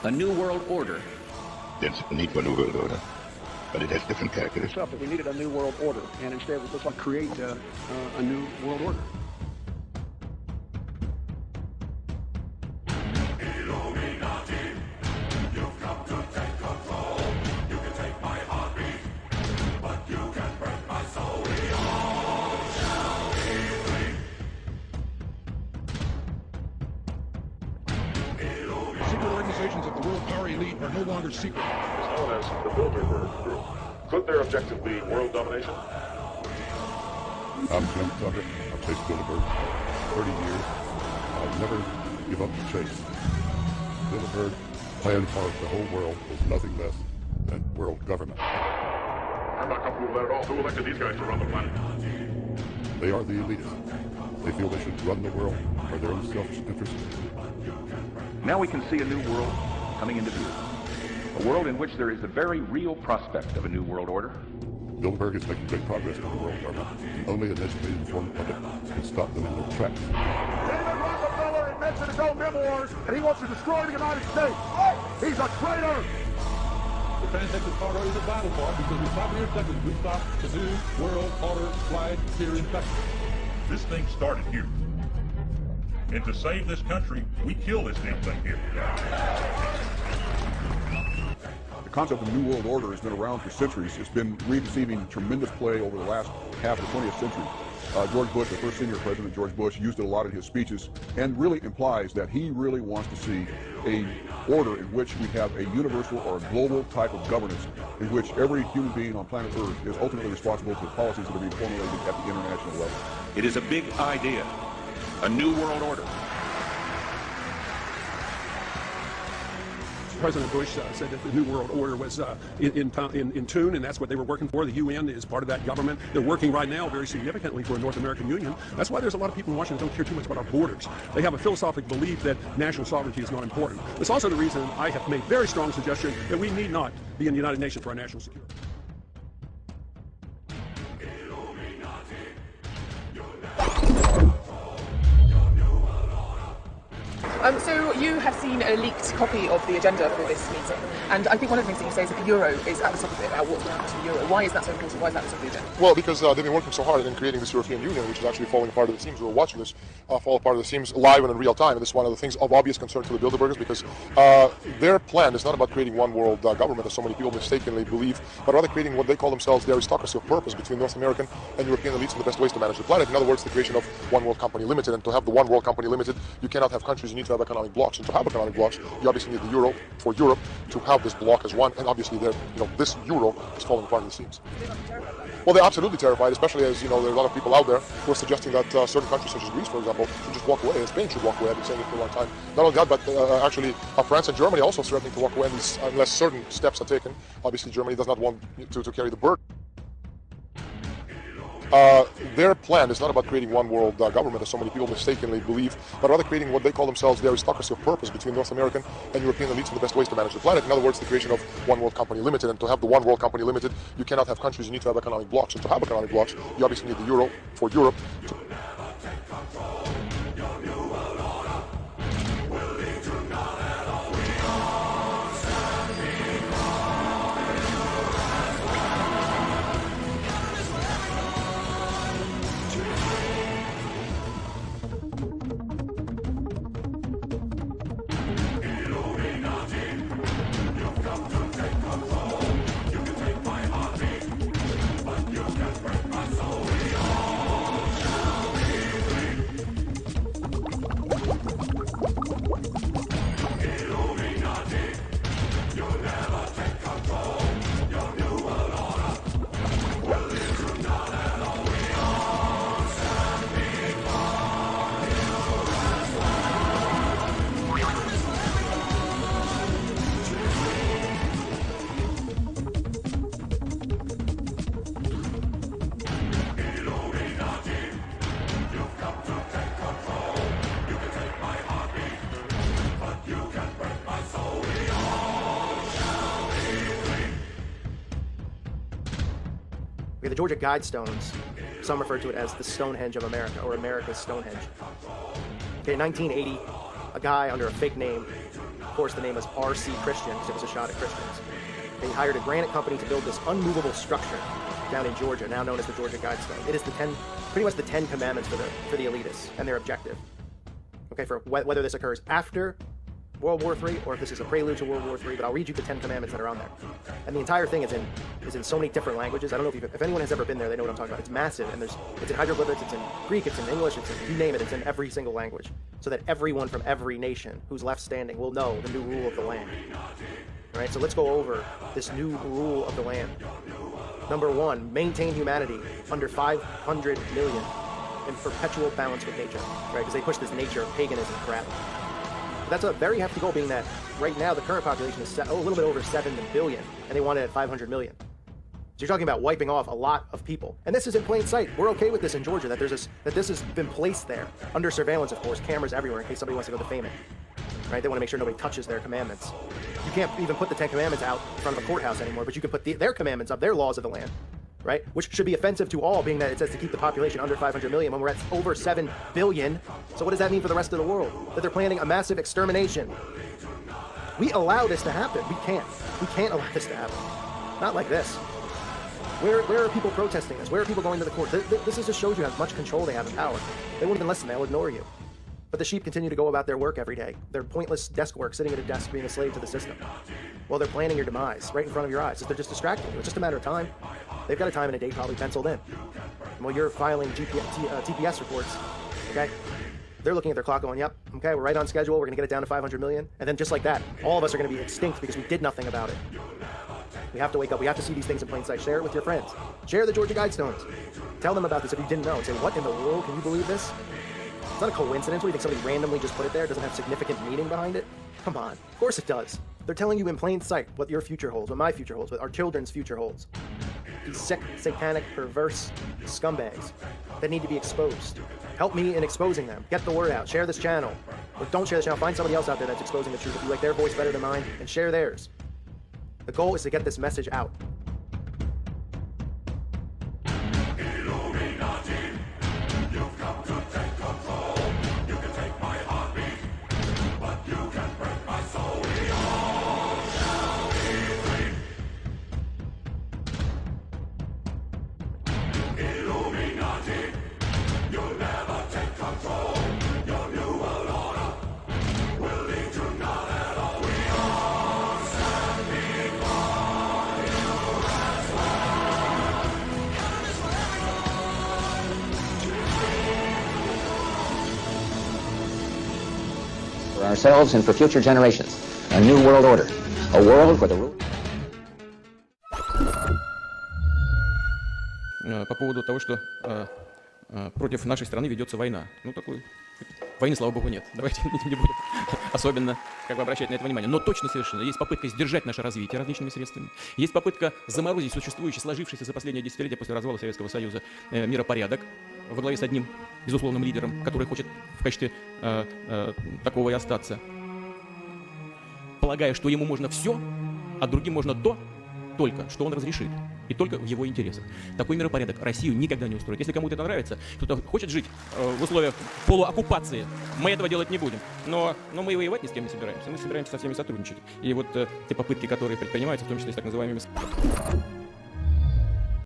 a new world order. There's a need for a new world order, but it has different characteristics. That we needed a new world order, and instead let's like create a new world order. Organizations of the world power elite are no longer secret. It's known as the Bilderberg Group. Could their objective be world domination? I'm Jim Tucker. I've chased Bilderberg 30 years. I'll never give up the chase. Bilderberg plan for the whole world is nothing less than world government. I'm not comfortable with that at all. Who elected these guys to run the planet? They are the elitists. They feel they should run the world for their own selfish interests. Now we can see a new world coming into view. A world in which there is the very real prospect of a new world order. Bilderberg is making great progress in the world government. Only an educated, informed public can stop them in their tracks. David Rockefeller admits in his own memoirs that he wants to destroy the United States. He's a traitor! The transition part is a vital part because we stop here in Texas. We stop the new world order flag here in Texas. This thing started here. And to save this country, we kill this damn thing here. The concept of New World Order has been around for centuries. It's been receiving tremendous play over the last half of the 20th century. George Bush, the first senior president, George Bush, used it a lot in his speeches and really implies that he really wants to see a order in which we have a universal or a global type of governance in which every human being on planet Earth is ultimately responsible for the policies that are being formulated at the international level. It is a big idea. A new world order. President Bush said that the New World Order was in tune, and that's what they were working for. The UN is part of that government. They're working right now very significantly for a North American Union. That's why there's a lot of people in Washington who don't care too much about our borders. They have a philosophical belief that national sovereignty is not important. It's also the reason I have made very strong suggestion that we need not be in the United Nations for our national security. So you have seen a leaked copy of the agenda for this meeting, and I think one of the things that you say is that the euro is at the top of it, about what's going to happen to the euro. Why is that so important? Why is that the top of the agenda? Well, because they've been working so hard in creating this European Union, which is actually falling apart at the seams. We were watching this fall apart at the seams live and in real time, and this is one of the things of obvious concern to the Bilderbergers, because their plan is not about creating one world government, as so many people mistakenly believe, but rather creating what they call themselves the aristocracy of purpose between North American and European elites and the best ways to manage the planet. In other words, the creation of One World Company Limited, and to have the One World Company Limited, you cannot have countries, you need to have economic blocks, and to have economic blocks, you obviously need the euro for Europe to have this block as one, and obviously this euro is falling apart at the seams. Well, they're absolutely terrified, especially as, there are a lot of people out there who are suggesting that certain countries, such as Greece, for example, should just walk away, and Spain should walk away. I've been saying it for a long time. Not only that, but actually France and Germany also threatening to walk away unless certain steps are taken. Obviously, Germany does not want to carry the burden. Their plan is not about creating one world government, as so many people mistakenly believe, but rather creating what they call themselves the aristocracy of purpose between North American and European elites and the best ways to manage the planet. In other words, the creation of One World Company Limited, and to have the One World Company Limited, you cannot have countries, you need to have economic blocks, and to have economic blocks, you obviously need the euro for Europe to We have the Georgia Guidestones. Some refer to it as the Stonehenge of America, or America's Stonehenge. Okay, in 1980, a guy under a fake name Of course, the name was RC Christian because it was a shot at Christians. They hired a granite company to build this unmovable structure down in Georgia, now known as the Georgia Guidestone. It is pretty much the 10 commandments for the elitists and their objective. Okay, for whether this occurs after World War III or if this is a prelude to World War III, but I'll read you the 10 commandments that are on there. And the entire thing is in so many different languages. I don't know if anyone has ever been there, they know what I'm talking about. It's massive, and it's in hieroglyphics, it's in Greek, it's in English, you name it, it's in every single language. So that everyone from every nation who's left standing will know the new rule of the land. All right, so let's go over this new rule of the land. Number 1, maintain humanity under 500 million in perpetual balance with nature, right? Because they push this nature paganism crap. That's a very hefty goal, being that right now the current population is a little bit over 7 billion, and they want it at 500 million. So you're talking about wiping off a lot of people. And this is in plain sight. We're okay with this in Georgia, that this has been placed there, under surveillance, of course, cameras everywhere in case somebody wants to go defame it. Right? They want to make sure nobody touches their commandments. You can't even put the 10 commandments out in front of a courthouse anymore, but you can put their commandments up, their laws of the land. Right? Which should be offensive to all, being that it says to keep the population under 500 million when we're at over 7 billion. So what does that mean for the rest of the world? That they're planning a massive extermination. We allow this to happen. We can't. We can't allow this to happen. Not like this. Where are people protesting this? Where are people going to the court? This just shows you how much control they have and power. They won't even listen. They'll ignore you. But the sheep continue to go about their work every day. Their pointless desk work, sitting at a desk being a slave to the system. Well, they're planning your demise right in front of your eyes. They're just distracting you. It's just a matter of time. They've got a time and a date probably penciled in. And while you're filing TPS reports, okay, they're looking at their clock going, yep, okay, we're right on schedule. We're going to get it down to 500 million. And then just like that, all of us are going to be extinct because we did nothing about it. We have to wake up. We have to see these things in plain sight. Share it with your friends. Share the Georgia Guidestones. Tell them about this if you didn't know. And say, what in the world? Can you believe this? It's not a coincidence. What, you think somebody randomly just put it there? It doesn't have significant meaning behind it? Come on. Of course it does. They're telling you in plain sight what your future holds, what my future holds, what our children's future holds. These sick, satanic, perverse scumbags that need to be exposed. Help me in exposing them. Get the word out. Share this channel. Or don't share this channel. Find somebody else out there that's exposing the truth. If you like their voice better than mine, and share theirs. The goal is to get this message out. For ourselves and for future generations, a new world order, a world where the rule... По поводу того, что против нашей страны ведется война. Ну, такой войны, слава богу, нет. Давайте не будем особенно обращать на это внимание. Но точно совершенно есть попытка сдержать наше развитие различными средствами. Есть попытка заморозить существующий, сложившийся за последние десятилетия после развала Советского Союза миропорядок во главе с одним безусловным лидером, который хочет в качестве такого и остаться, полагая, что ему можно все, а другим можно то, только что он разрешит, и только в его интересах. Такой миропорядок Россию никогда не устроит. Если кому-то это нравится, кто-то хочет жить в условиях полуоккупации, мы этого делать не будем. Но мы и воевать ни с кем не собираемся. Мы собираемся со всеми сотрудничать. И вот те попытки, которые предпринимаются, в том числе с так называемыми...